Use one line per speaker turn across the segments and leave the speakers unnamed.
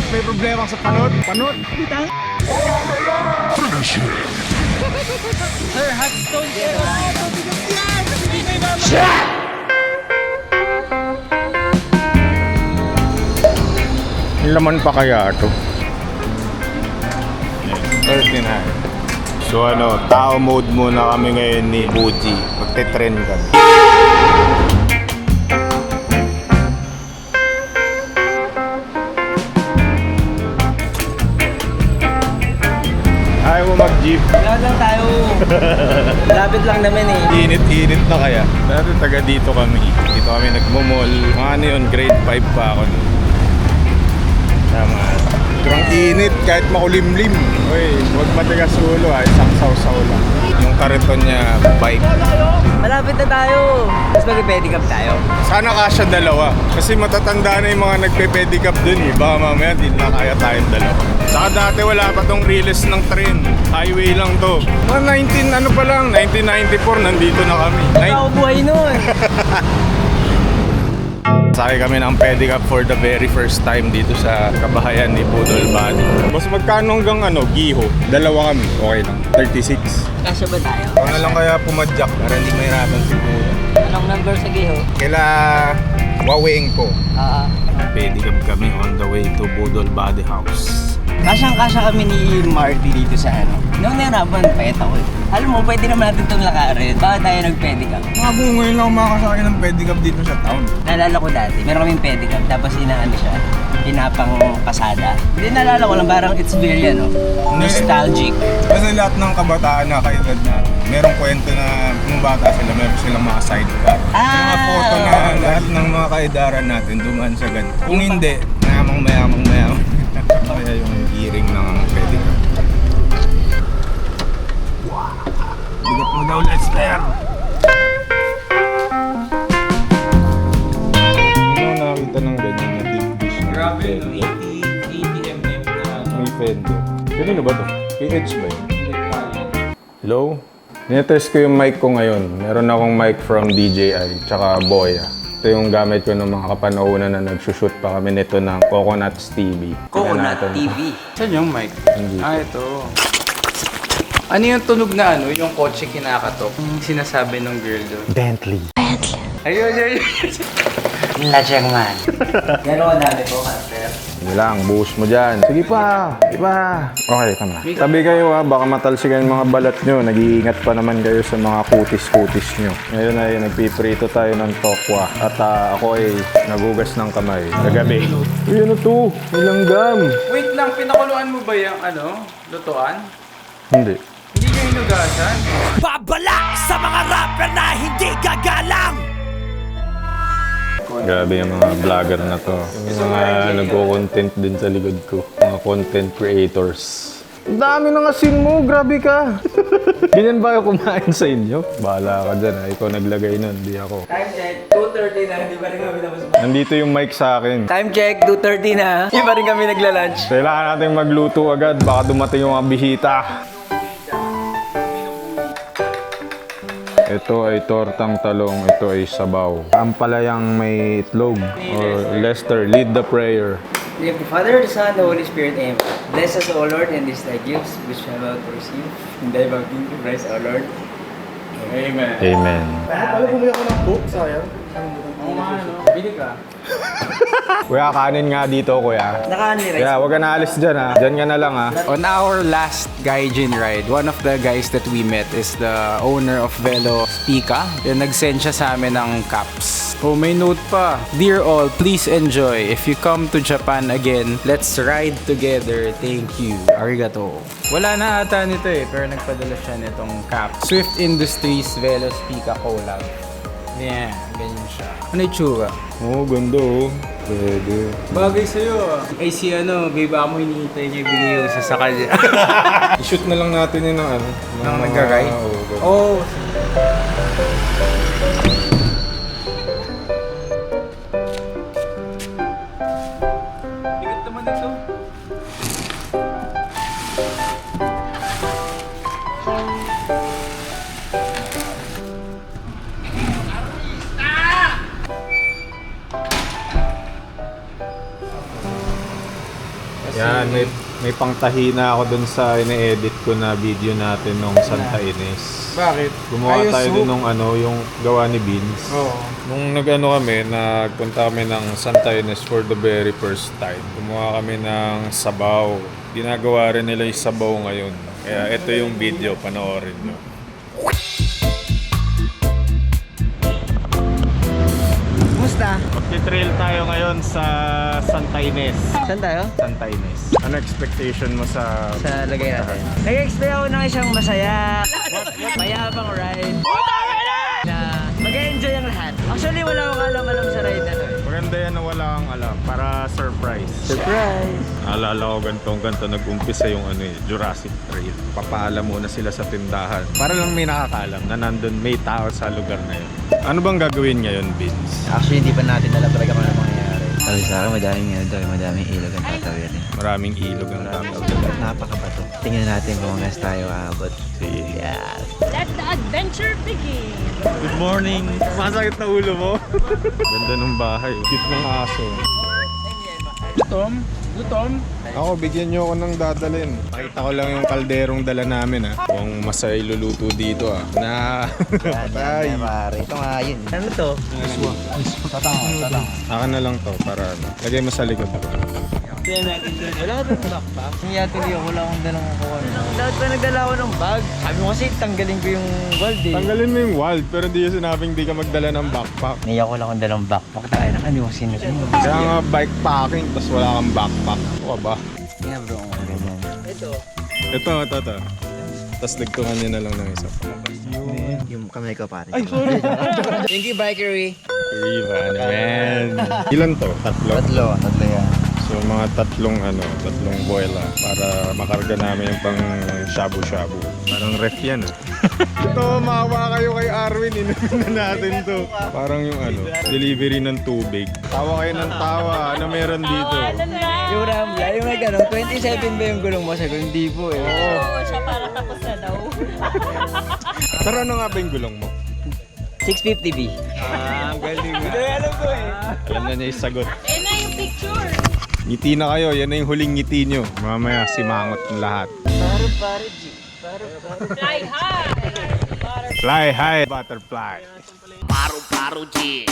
may problema sa panot. Panot? Bitang.
Sir, hot stone sir.
Laman pa kaya ito? 39. So ano, tao mode muna kami ngayon ni Buji. Magte-trend kami. Ayaw mo mag-jeep?
Lahat lang tayo. Lapit lang naman eh.
Init-init na kaya. Dati taga dito kami. Dito kami nagmo-mall. Mga ano yun, grade 5 pa ako nun. Tama. Sobrang init kahit makulimlim. Uy, huwag matigas ulo ay saksaw-saw lang. Yung kariton niya, bike.
Malapit na tayo. Mas mag-pedicab tayo.
Sana kasya dalawa. Kasi matatanda na yung mga nagpe-pedicab dun eh. Baka mamaya di na kaya tayong dalawa. Saka dati wala pa tong release ng train. Highway lang to. Mga 1994 nandito na kami.
Ako buhay nun.
Sakay kami ng pedicab for the very first time dito sa kabahayan ni Budol Bani. Mas magkano hanggang Giho? Dalawa kami. Okay lang. 36.
Kasya ba tayo?
Ako na lang kaya pumadyak para hindi mahirapan si Kuya.
Anong number sa Giho?
Kaila Waweng ko.
Pedicab
kami on the way to Budol Body House.
Kasyang-kasya kami ni Marty dito sa Noong nahirapan, payat ako eh. Alam mo, pwede naman natin itong lakarin. Bakit tayo nag-pedicab?
Mga buong ngayon lang makakasakay ng pedicab dito sa town.
Naalala ko dati, meron kaming pedicab, tapos inaano siya, pinapang pasada. Hindi naalala ko lang, parang it's very nostalgic.
Kasi lahat ng kabataan na kaedad na, merong kwento na nung bata sila, meron silang mga sidecar. Yung mga photo na lahat ng mga kaedaran natin dumaan sa ganito. Kung hindi, mayamang. Kaya yung hearing ng pedicab. Bigat mo daw, Lester! Hindi mo nakakita ng ganyan na deep dish na
Grabe,
fender.
80 mm na
May fender. Kanino ba to? PH ba yun? Hello? Tinetest ko yung mic ko ngayon. Meron akong mic from DJI, tsaka Boya. Ito yung gamit ko ng mga kapanahonan na nagsushoot pa kami nito ng Coconuts TV.
Coconut TV.
Saan yung mic?
Nandito.
Ito. Ano yung tunog na yung kotse kinakatok? Yung sinasabi ng girl doon.
Bentley.
Ayun.
Lajang man. Gano'n dami po, Carter.
Hindi lang, buhos mo dyan. Sige pa. Okay, tama. Tabi kayo baka matalsikan yung mga balat nyo. Nag-iingat pa naman kayo sa mga kutis-kutis nyo. Ngayon ay nagpiprito tayo ng tokwa. At ako ay nagugas ng kamay. Kagabi. Uy, ano to? May langgam.
Wait lang, pinakuluan mo ba yung lutuan?
Hindi.
Hindi nyo hinugasan?
Babala sa mga rapper na hindi gagalang.
Grabe yung mga vlogger na to. Yung mga nagko-content din sa likod ko. Mga content creators. Ang dami ng asin mo, grabe ka. Ganyan ba yung kumain sa inyo? Bahala ka dyan, ikaw naglagay nun, di ako.
Time check, 2:30 na, hindi pa rin kami tapos.
Nandito yung mic sa akin.
Time check, 2:30 na, hindi pa rin kami nagla-lunch.
Kailangan natin magluto agad, baka dumating yung mga bisita. Ito ay tortang talong, ito ay sabaw. Ang palayang may itlog. Or Lester, lead the prayer.
In the name of the Father, the Son, the Holy Spirit, Amen. Bless us, O Lord, and these thy gifts, which we are about to receive. In thy baptism, Christ, our Lord.
Amen.
Amen.
Bili ka.
Kuya, kanin nga dito, kuya.
Naka-unli
Kaya huwag ka na alis dyan, ha. Dyan ka na lang, ha.
On our last Gaijin ride, one of the guys that we met is the owner of Velo Spica. Yan, nag-send siya sa amin ng caps. Oh, may note pa. Dear all, please enjoy. If you come to Japan again, let's ride together. Thank you. Arigato. Wala na ata nito pero nagpadala siya nitong cap. Swift Industries Velo Spica collab. Yeah, ganyan siya. Ano yung tsura?
Oo, ganda, oh. Pwede.
Bagay sa'yo. Ay si babe mo hinihintay niya ibigay yung sa kanya.
I-shoot na lang natin yun ng
Nang nag-ride?
Oo, ganun.
Oh. Bigat naman ito.
Yan, may pangtahina ako dun sa ine-edit ko na video natin nung Santa Ines.
Bakit?
Gumawa tayo dun nung yung gawa ni Beans.
Oo.
Nung nagpunta kami ng Santa Ines for the very first time. Gumawa kami ng sabaw. Ginagawa rin nila yung sabaw ngayon. Kaya ito yung video, panoorin nyo.
Kumusta?
Magti-trail tayo ngayon sa Santa Ines.
Saan tayo?
Santa Ines. Ano expectation mo sa...
Sa lagay natin. Nag-expect ako ng isang masaya, mayabang ride. Na mag-enjoy ang lahat. Actually, wala akong alam sa ride na to.
Maganda yan na wala kang alam. Para surprise.
Surprise!
Naalala ko ganto nag-umpisa yung Jurassic Trail. Papaalam muna sila sa tindahan. Para lang may nakakaalam na nandun may tao sa lugar na yun. Ano bang gagawin ngayon, Vince?
Actually, hindi pa natin alam talaga kung ano mangyayari. Sabi sa akin, madaming ilog ang tatawirin.
Maraming ilog ang tao.
Napakabato. Tingnan natin kung hanggang tayo aabot. Yes.
Let the adventure begin!
Good morning! Masakit na ulo mo? Ganda ng bahay. Cute ng aso.
Gutom?
Ako, bigyan nyo ako ng dadalhin. Pakita ko lang yung kalderong dala namin Kung masaya iluluto dito Patay.
Ito nga yun. Ano to?
Tatang.
Akin na lang to para lagay mo sa likod.
Wala ka ng backpack? Hindi tuloy ako, wala akong dalang kukuha. Dapat pa nagdala ako ng bag. Sabi mo kasi tanggalin ko yung wild
Tanggalin mo yung wild, pero di yung sinabing di ka magdala ng backpack.
Niya ko lang akong dalang backpack. Tayo na hindi mo sinunod.
Kaya nga bike packing, tapos wala kang backpack. O ba?
Yeah bro, ang ganyan. Ito.
Ito. Tapos dagtungan nyo na lang ng isa.
Yung kamay ko pare. Ay, sorry. Thank you, Bikery.
Riva, man. Ilan to? Tatlo?
Tatlo yan.
So mga tatlong boila para makarga namin yung pang shabu-shabu. Parang ref yan Ito, maawa kayo kay Arwin, inumin na natin to. Parang yung delivery ng tubig. Tawa kayo ng tawa, ano meron dito?
Yung Rambla, yung may gano'n, 27 ba yung gulong mo? Sabi ko, hindi po
Oo, siya para tapos na daw.
Pero ano nga ba yung gulong mo?
650B.
Ang galing alam ko Alam na niya yung sagot.
Ayan na yung picture.
Ngiti na kayo, yan na yung huling ngiti nyo. Mamaya simangot ng lahat.
Pare, G.
Fly high!
Fly high, butterfly.
Paru-paro G.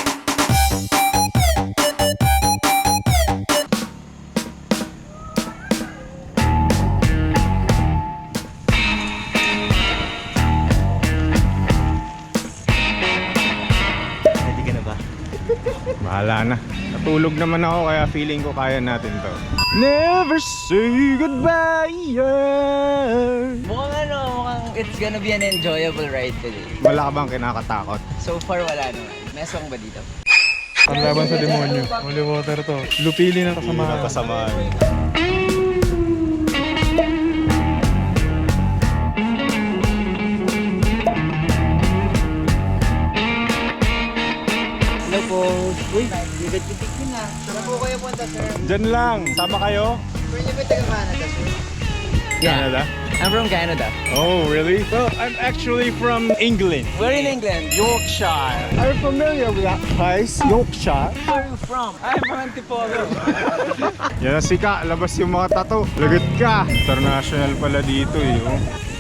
Ready ka na ba?
Bahala na. Natulog naman ako kaya feeling ko kaya natin to. Never say goodbye.
Mukhang it's gonna be an enjoyable ride today.
Wala ka bang kinakatakot?
So far, wala naman. Mesong ba dito?
Panlaban sa demonyo. Holy water to. Lupili ng kasamaan.
Hello po. Uy, bigat-bitik yun ah. Saan po kayo punta, sir?
Diyan lang. Sama kayo?
Pwede ba taga Canada, sir?
Canada?
I'm from Canada.
Oh, really? Well, I'm actually from England.
We're in England.
Yorkshire. Are you familiar with that place? Yorkshire.
Where are you from? I'm from Antipolo.
Yan ang sika, labas yung mga tato. Lagot ka! International pala dito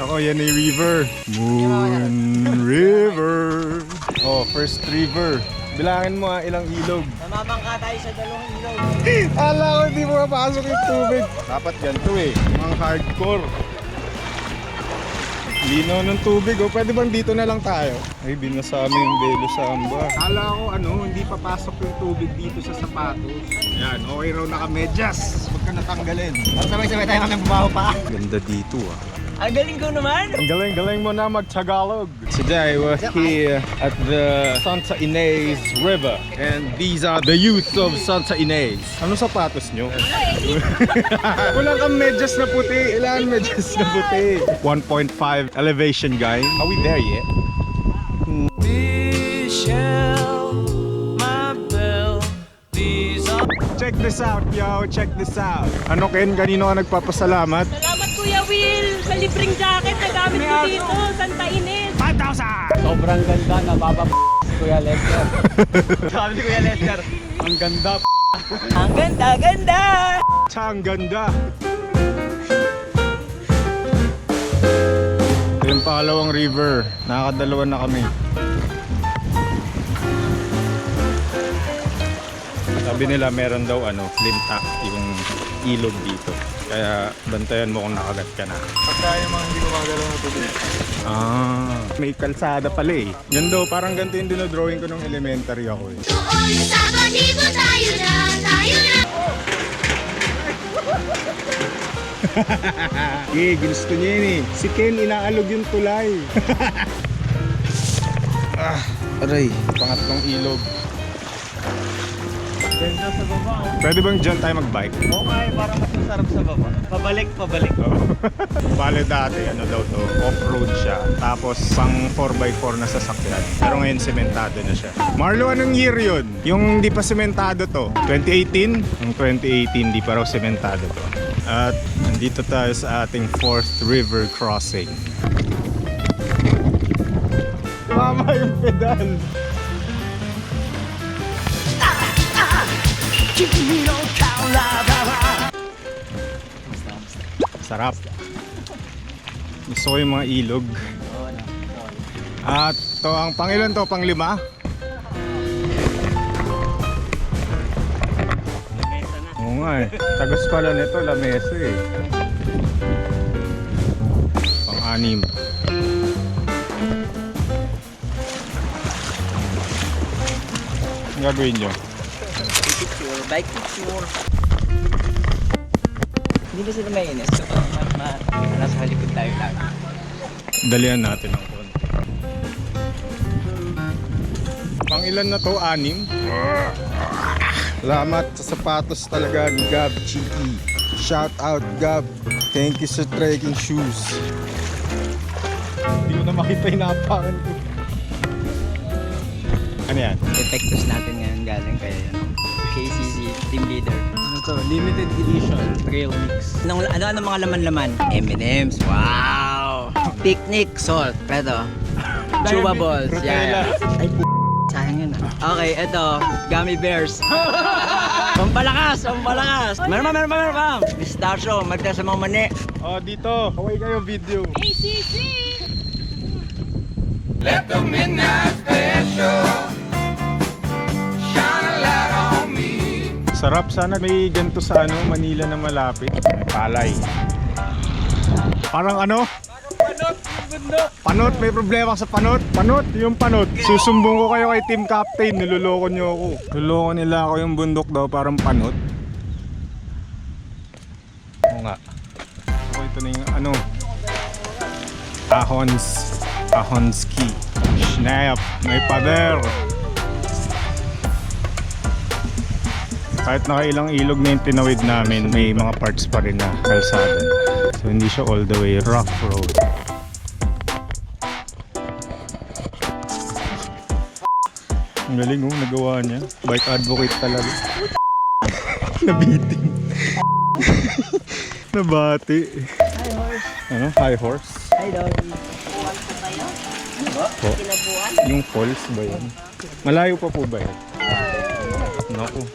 Ako, yan ay river. Moon River. Oh, first river. Bilangin mo ilang ilog.
Namamangka tayo sa dalawang ilog.
Ala ko, hindi mo mapasok yung tubig. Dapat ganito mga hardcore. Linaw ng tubig Pwede bang dito na lang tayo? Ay, binasa mo yung Velo Samba. Akala ko hindi papasok yung tubig dito sa sapatos. Yan, okay raw naka-medyas. Huwag ka natanggalin.
Sabay-sabay tayo magbabaho pa.
Ganda dito
Ang galing ko naman.
Ang galing mo na mag-Tagalog. Today we're here at the Santa Ines River. And these are the youth of Santa Ines. Ano sapatos nyo? Walang kang medyas na puti. Ilan medyas na puti? 1.5 elevation, guys. Are we there yet? Check this out, yo. Check this out. Ano, Ken? Kanino ka nagpapasalamat?
Salamat Kuya Will sa libreng jacket na gamit ko dito, Santa Ines.
5,000!
Sobrang ganda, nababa Kuya Lester.
Sabi ni Kuya Lester.
Ang ganda
Ang ganda-ganda!
Ang ganda! Ito yung pangalawang river. Nakakadalawa na kami. Sabi nila meron daw flinta yung ilog dito. Kaya bantayan mo kung nakagat ka na. Pagka yung mga hindi gumagalaw na tubig. May kalsada pala eh. Yan daw, parang ganito yung dinodrawing ko nung elementary ako eh.
Doon sa balibo tayo na, tayo na.
Ginusto niya yun eh. Si Ken inaalog yung tulay. Aray. Pangatlong ilog.
Ganda sa baba.
Pwede bang dyan tayo mag-bike?
Okay, parang mas masarap sa baba. Pabalik.
Bale dati, daw to, off-road siya. Tapos, pang 4x4 na sasakyan. Pero ngayon, sementado na siya. Marlo, anong year yun? Yung hindi pa sementado to? 2018? Yung 2018, di pa raw sementado to. At, nandito tayo sa ating 4th river crossing. Mama yung pedal! Sarap. Gusto ko yung mga ilog. At to ang pangilan to, pang-5? Oo nga eh. Tagas pala nito, lamesa eh. Pang-6. Ang gagawin nyo?
Bike picture. Hindi ba sila mainis? Nasa halikod tayo lang.
Dalihan natin ang konti. Pang-ilan na to? 6? Salamat sa sapatos talaga ni Gab Chiki. Shout out Gab. Thank you sa trekking shoes. Hindi ko na makita yung napakan ko. Ano yan?
Epektos natin ngayon galing kay KCC team leader. Ano to? Limited edition trail mix. Ano mga laman-laman? M&M's. Wow! Picnic salt. Ito. Chewables. Yan. Ay sayang yun ah. Okay, ito. Gummy bears. Pampalakas! Meron pa! Pistachio. Magda sa mga mani.
Oh, dito. Kaway kayo video.
ACC!
Sarap, sana may ganito sa Manila na malapit. Palay. Parang Panot, may problema sa panot. Yung panot. Susumbong ko kayo kay team captain. Niloloko nyo ako. Niloloko nila ako yung bundok daw, parang panot. Oo nga. So, ito na yung Ahonski. Snap. May pader. Kahit nakailang ilog na yung tinawid namin, may mga parts pa rin na kalsada. So hindi siya all the way rough road. Ang galing nagawa niya. Bike advocate talaga. Nabiting. Nabati.
Hi horse.
High horse?
Hi doggy.
Po. Yung falls ba yan? Malayo pa po ba yan? Naku.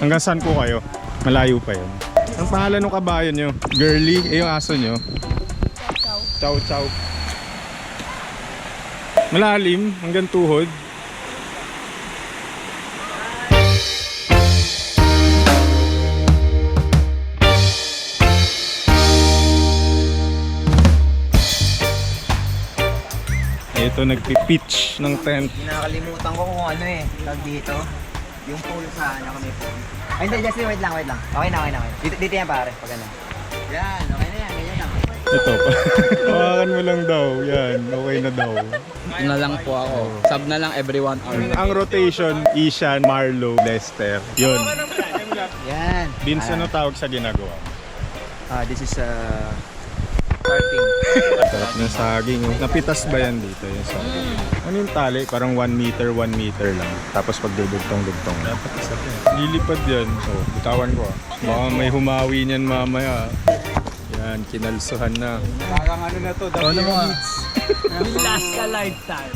Hanggang saan po kayo? Malayo pa yun. Ang pangalan ng kabayo nyo? Girly? Yung aso nyo? Chow. Chow. Malalim? Hanggang tuhod? Ito nagpipitch ng tent.
Nakakalimutan ko kung tag dito. Yung pool sa may pool. Ay hindi, Justin, wait lang. Okay na. Dito yan pare, pag ano. Yan, okay na yan, ganyan lang.
Ito pa. Hawakan mo lang daw. Yan, okay na daw.
Ito na lang po ako. Sub na lang every 1 hour.
Ang rotation, Ishan, Marlo, Lester. Yun.
Yan.
Vince, ano tawag sa ginagawa?
This is
Parting.
Sarap ng saging. Napitas ba yan dito? Yung saging? Ano yung tali? Parang 1 meter lang. Tapos pagdudugtong-dugtong. Dapat isa yan. Lilipad yan. So, bitawan ko Baka may humawi niyan mamaya. Yan, kinalsuhan na.
Parang na to,
Ano mga?
Last a lifetime.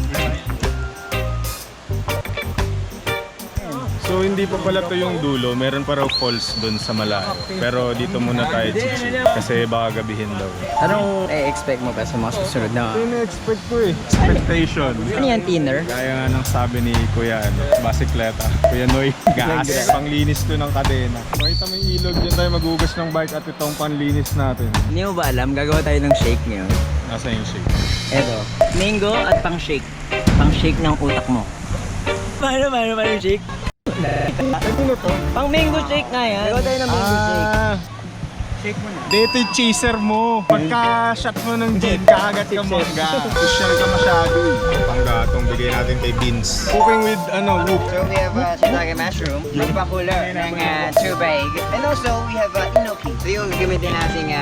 So hindi pa pala to yung dulo, meron pa raw falls doon sa malayo. Pero dito muna tayo chill kasi baka gabihin daw.
Anong expect mo pa sa mga susunod na?
Ito yung na-expect ko eh. Expectation.
Ano yan, thinner?
Gaya nga ng sabi ni Kuya Basikleta, Kuya Noy, gas. Panglinis ko ng kadena. Makita mo yung ilog, dyan tayo magugas ng bike at itong panlinis natin.
Hindi mo ba alam, gagawa tayo ng shake ngayon.
Nasa yung shake.
Eto, mango at pang shake. Pang shake ng utak mo. Paano yung shake?
Ano to?
Pang mango shake nga yan. Gagawa tayo ng mango shake. Shake mo na.
Dito yung chaser mo. Pagka-shot mo ng gin, kakagat ka mangga. Social ka masyado eh. Panggatong bigay natin kay Beans. Cooking with whoop.
So we have shiitake mushroom, nagpakular ng tubig. And also we have enoki. So yung gamitin nating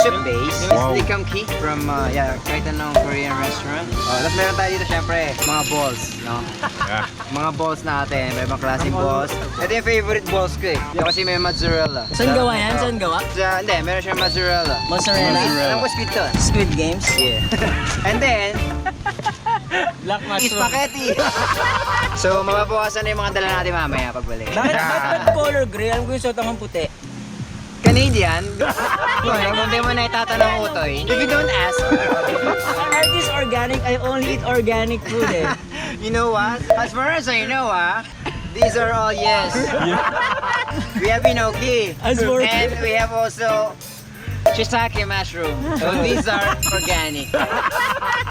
soup base.
Wow.
This likamki from kahit anong Korean restaurant. Tapos meron tayo dito syempre, mga balls, no?
Yeah.
Mga balls natin, may mga klaseng balls. Ito yung favorite balls ko eh. Yung kasi may mozzarella.
Saan gawa yan? Saan gawa?
Hindi, meron siyang mozzarella.
Mozzarella?
Alam ko squid to.
Squid Games?
Yeah. And then,
Black
spaghetti. So, mababawasan na yung mga dala natin mamaya pagbalik.
Bakit color gray? Alam ko yung suot akong puti.
Canadian? Kung di mo na itatanong utoy, if you don't ask,
Are these organic? I only eat organic food eh.
you know what? As far as I know, these are all yes. We have enoki.
As for-
And we have also shiitake mushroom. So these are organic.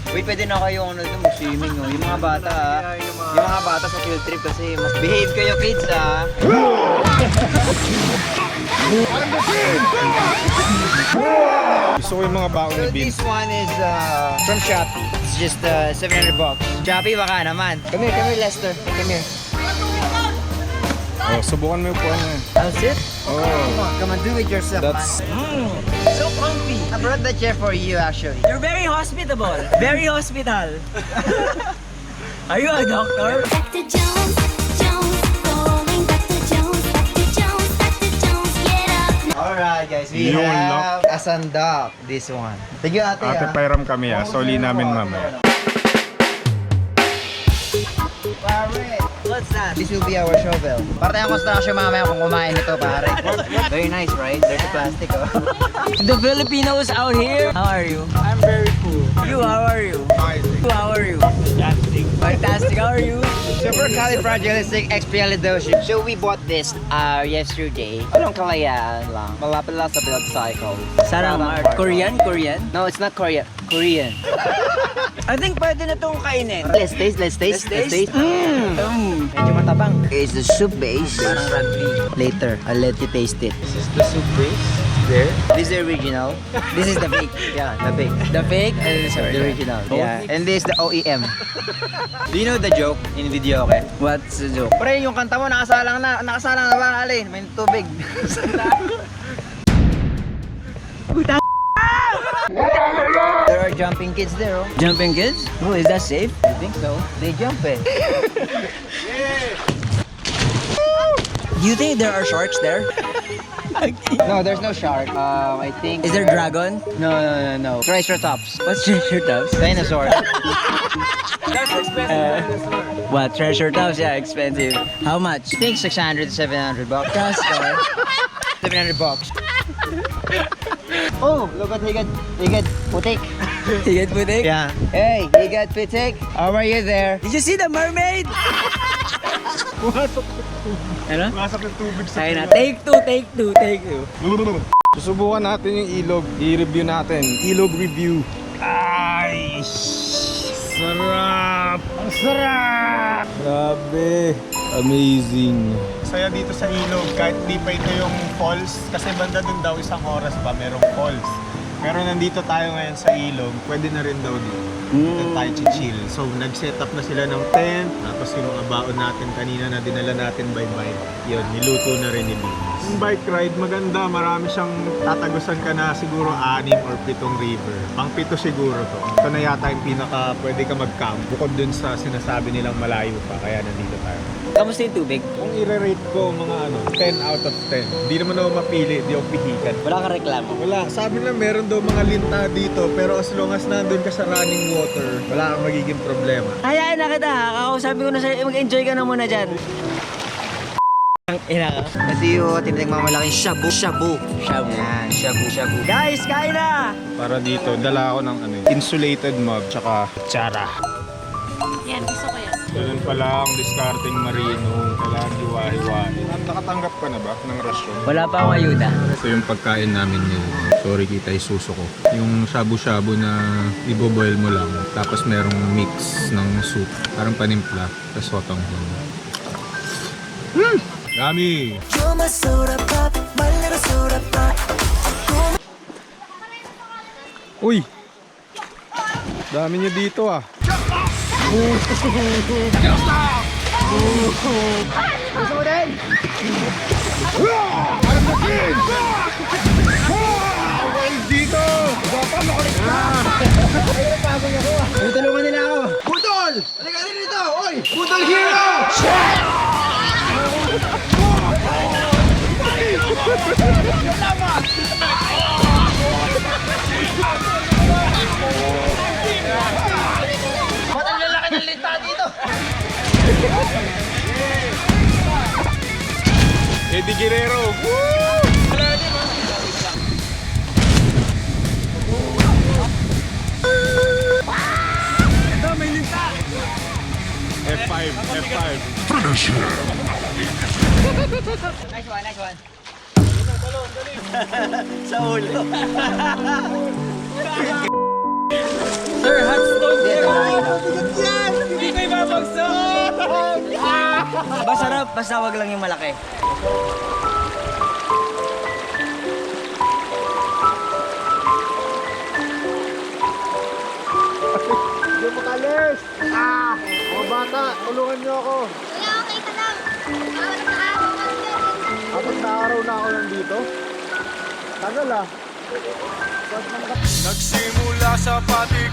Uy, pwede na kayo mag-swimming, no? Yung mga bata, yung mga bata sa field trip kasi mas behave kayo kids,
Gusto ko yung mga baon ni
So
Beans.
this one is from Shopee. It's just $700. Shopee, baka naman. Come here, Lester. Come here.
Oh, subukan mo yung puwan niya.
I'll sit.
Oh.
Come on, do it yourself,
That's-
man. So comfy. I brought the chair for you, actually.
You're very hospitable. Very hospital. Are you a doctor?
Dr. Jones, Jones, calling Dr. Jones, Dr. Jones, Dr. Jones, get up.
Alright, guys. We
Yun,
have a sandok. This one. Thank you, ate.
Ate, pairam kami Soli namin mamaya.
Pare, what's that? This will be our shovel. Parte ang construction mamaya kung kumain ito, pare. Very nice, right? Dirty plastic, oh.
The Filipinos out here. How are you?
I'm very cool.
You, how are you? You, how are you? Fantastic. How are you?
Supercalifragilisticexpialidocious. So we bought this yesterday. Anong kalayaan lang? Malapit lang sa blood cycle.
Sarah Mart. Korean?
No, it's not Korean. Korean.
I think pwede na itong kainin.
Let's taste. Medyo matabang. It's the soup base.
Parang rugby.
Later, I'll let you taste it.
This is the soup base.
There. This is the original. This is the fake. Yeah, the fake.
The fake? Sorry.
The original. Yeah. And this is the OEM. Do you know the joke in video, okay?
What's the joke?
Pre, yung kanta mo nakasalang na ba, Ali? May tubig. There are jumping kids there, oh.
Jumping kids? Oh, is that safe?
I think so. They jump eh.
Do you think there are sharks there?
No, there's no shark. I think.
Is there dragon?
No. Triceratops.
What's treasure tubs?
Dinosaur.
What? Treasure tubs? Yeah, expensive. How much?
I think 600 to 700 bucks.
Castor.
700 bucks. Oh, look at he got putik.
You get putik?
Yeah. Hey, he got putik. How are you there?
Did you see the mermaid? Ano?
Masak yung tubig sa
Ayun na. Take two.
Susubukan natin yung ilog. I-review natin. Ilog review. Ay! Sarap! Ang sarap! Grabe! Amazing! Saya dito sa ilog. Kahit di pa ito yung falls. Kasi banda dun daw isang oras pa merong falls. Pero nandito tayo ngayon sa ilog. Pwede na rin daw dito. Dito tayo chill. So nag-set up na sila ng tent. Tapos yung mga baon natin kanina na dinala natin by bike. Yun, niluto na rin ni Beans. Yung bike ride, maganda. Marami siyang tatagusan ka na siguro 6 or 7 river. Pang 7 siguro to. Ito na yata yung pinaka pwede ka mag-camp. Bukod dun sa sinasabi nilang malayo pa. Kaya nandito tayo.
Kamusta yung tubig?
Kung i-rate ko mga 10 out of 10. Di naman ako mapili, di ako pihikan.
Wala kang reklamo.
Wala. Sabi na meron daw mga linta dito, pero as long as nandun ka sa running water, wala kang magiging problema.
Hayaan na kita ha. Kakausapin ko na sa'yo. Mag-enjoy ka na muna dyan.
Ang ina ka. Ito yung tinatang malaking shabu. Shabu. Yan, shabu. Guys, kain na!
Para dito, dala ako ng insulated mug, tsaka kutsara.
Yan, gusto ko yan.
Ganun pala ang discarding marino. Kailangan hiwa-hiwain. Nakatanggap ka na ba ng rasyon?
Wala pa akong ayuda.
Ito yung pagkain namin ngayon. Sorry kita, isuso ko. Yung shabu-shabu na iboboil mo lang. Tapos merong mix ng soup. Parang panimpla. Tapos sotong hon. Yummy! Uy! Dami niyo dito ah.
Tulungan nila ako.
Eddie Guerrero! F5.
Nice one. Sa ulo. Sir, hot stove yan! Hindi ko ibabagsak! Masarap, basta wag lang yung malaki.
Hindi mo kalis! Mga bata, tulungan niyo ako.
Wala, okay ka lang. Awal na araw lang yan.
Apat na araw na ako nandito. Tagal ah.
Nagsimula sa patig